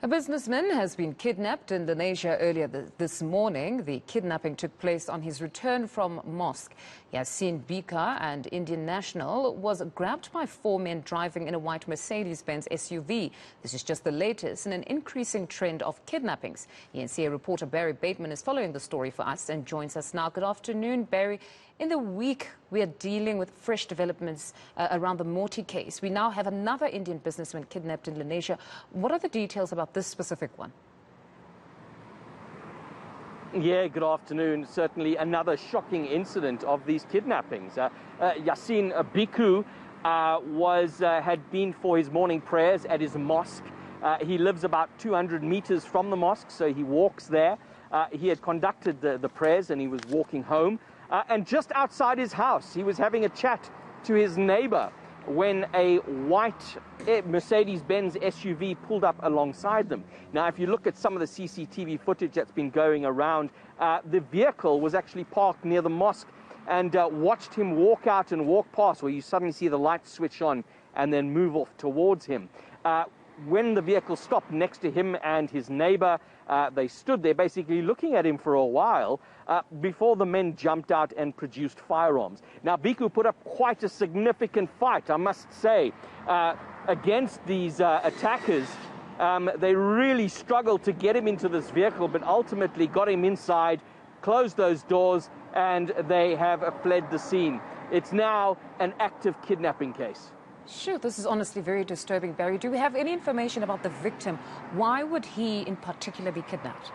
A businessman has been kidnapped in Lenasia earlier this morning. The kidnapping took place on his return from Mosque. Bika, an Indian national, was grabbed by four men driving in a white Mercedes-Benz SUV. This is just the latest in an increasing trend of kidnappings. eNCA reporter Barry Bateman is following the story for us and joins us now. Good afternoon, Barry. In the week, we are dealing with fresh developments around the Mosque case. We now have another Indian businessman kidnapped in Lenasia. What are the details about this specific one? Yeah, good afternoon. Certainly another shocking incident of these kidnappings. Bika had been for his morning prayers at his mosque. He lives about 200 meters from the mosque, so he walks there. He had conducted the prayers and he was walking home. And just outside his house, he was having a chat to his neighbor when a white Mercedes-Benz SUV pulled up alongside them. Now, if you look at some of the CCTV footage that's been going around, the vehicle was actually parked near the mosque and watched him walk out and walk past, where you suddenly see the lights switch on and then move off towards him. When the vehicle stopped next to him and his neighbor, they stood there basically looking at him for a while before the men jumped out and produced firearms. Now, Bika put up quite a significant fight, I must say, against these attackers. They really struggled to get him into this vehicle, but ultimately got him inside, closed those doors, and they have fled the scene. It's now an active kidnapping case. Sure, this is honestly very disturbing, Barry. Do we have any information about the victim? Why would he in particular be kidnapped?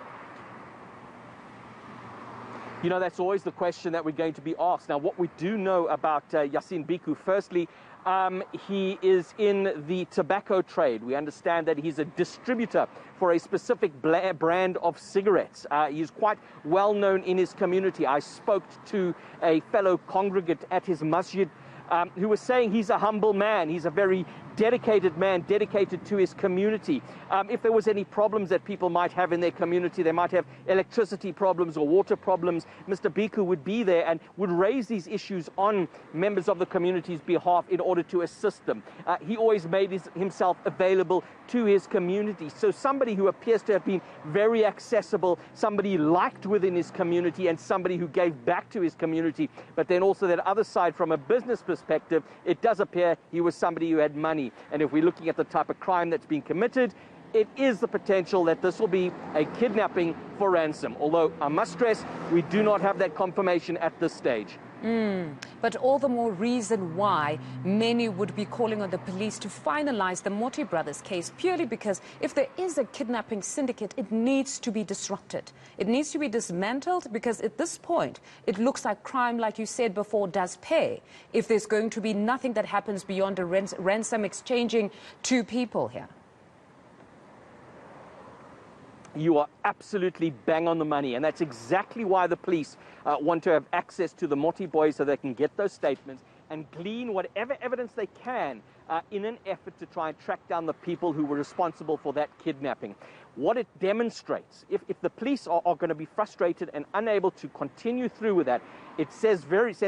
You know, that's always the question that we're going to be asked. Now, what we do know about Bika, firstly, he is in the tobacco trade. We understand that he's a distributor for a specific brand of cigarettes. He's quite well known in his community. I spoke to a fellow congregant at his masjid who was saying he's a humble man. He's a very dedicated man, dedicated to his community. If there was any problems that people might have in their community, they might have electricity problems or water problems, Mr. Bika would be there and would raise these issues on members of the community's behalf in order to assist them. He always made himself available to his community. So somebody who appears to have been very accessible, somebody liked within his community, and somebody who gave back to his community. But then also that other side, from a business perspective, it does appear he was somebody who had money. And if we're looking at the type of crime that's been committed, it is the potential that this will be a kidnapping for ransom. Although I must stress, we do not have that confirmation at this stage. But all the more reason why many would be calling on the police to finalize the Mosque brothers case, purely because if there is a kidnapping syndicate, it needs to be disrupted. It needs to be dismantled, because at this point, it looks like crime, like you said before, does pay if there's going to be nothing that happens beyond a ransom exchanging two people here. You are absolutely bang on the money, and that's exactly why the police want to have access to the Mosque boys, so they can get those statements and glean whatever evidence they can in an effort to try and track down the people who were responsible for that kidnapping. What it demonstrates, if the police are going to be frustrated and unable to continue through with that, it sends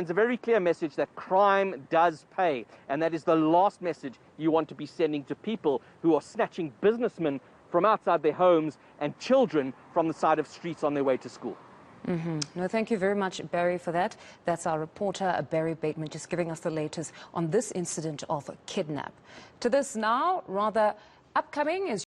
a very clear message that crime does pay, and that is the last message you want to be sending to people who are snatching businessmen from outside their homes and children from the side of streets on their way to school. No, thank you very much, Barry, for that. That's our reporter, Barry Bateman, just giving us the latest on this incident of kidnap. To this now, rather upcoming is